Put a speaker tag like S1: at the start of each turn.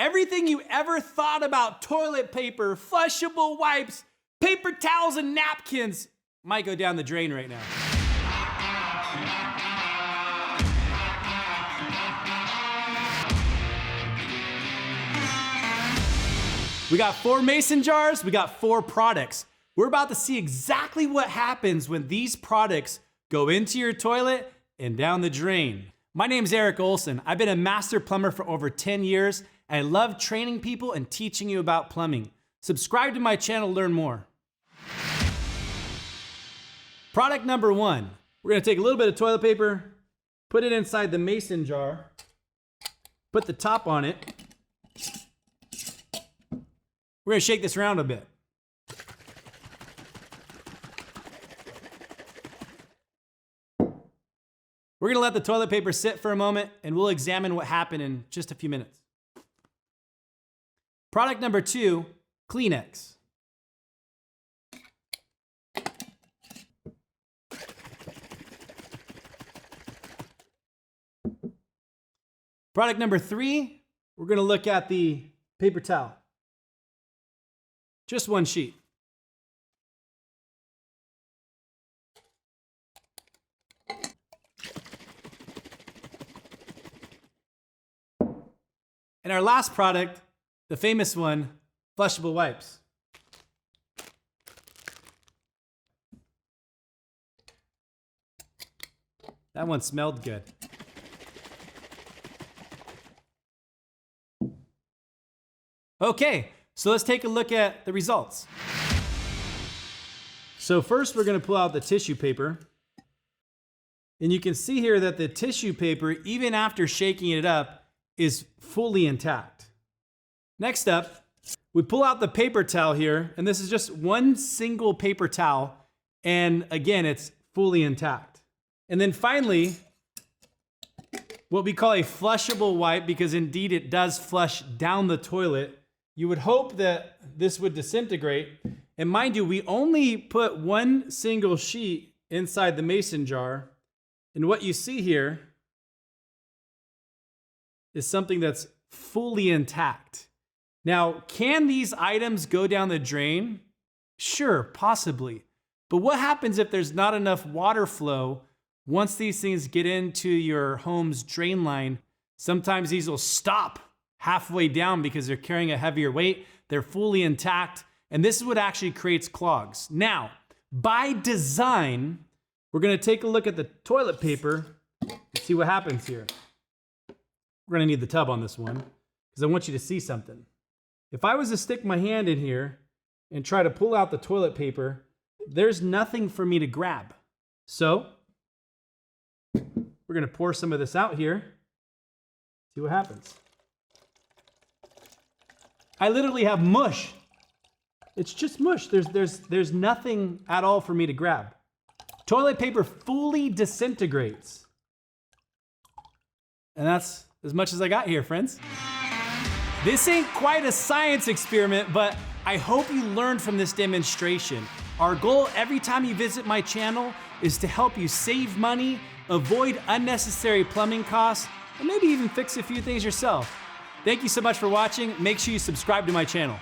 S1: Everything you ever thought about toilet paper, flushable wipes, paper towels, and napkins might go down the drain right now. We got 4 mason jars, we got 4 products. We're about to see exactly what happens when these products go into your toilet and down the drain. My name's Eric Olson. I've been a master plumber for over 10 years, and I love training people and teaching you about plumbing. Subscribe to my channel to learn more. Product number 1. We're gonna take a little bit of toilet paper, put it inside the mason jar, put the top on it. We're gonna shake this around a bit. We're gonna let the toilet paper sit for a moment and we'll examine what happened in just a few minutes. Product number 2, Kleenex. Product number 3, we're gonna look at the paper towel. Just 1 sheet. And our last product, the famous one, flushable wipes. That one smelled good. Okay, so let's take a look at the results. So first we're gonna pull out the tissue paper. And you can see here that the tissue paper, even after shaking it up, is fully intact. Next up, we pull out the paper towel here, and this is just 1 single paper towel, and again, it's fully intact. And then finally, what we call a flushable wipe, because indeed it does flush down the toilet. You would hope that this would disintegrate, and mind you, we only put 1 single sheet inside the mason jar, and what you see here is something that's fully intact. Now, can these items go down the drain? Sure, possibly. But what happens if there's not enough water flow once these things get into your home's drain line? Sometimes these will stop halfway down because they're carrying a heavier weight, they're fully intact, and this is what actually creates clogs. Now, by design, we're gonna take a look at the toilet paper and see what happens here. We're gonna need the tub on this one because I want you to see something. If I was to stick my hand in here and try to pull out the toilet paper, there's nothing for me to grab. So we're gonna pour some of this out here, see what happens. I literally have mush. It's just mush. There's nothing at all for me to grab. Toilet paper fully disintegrates. And that's as much as I got here, friends. This ain't quite a science experiment, but I hope you learned from this demonstration. Our goal every time you visit my channel is to help you save money, avoid unnecessary plumbing costs, and maybe even fix a few things yourself. Thank you so much for watching. Make sure you subscribe to my channel.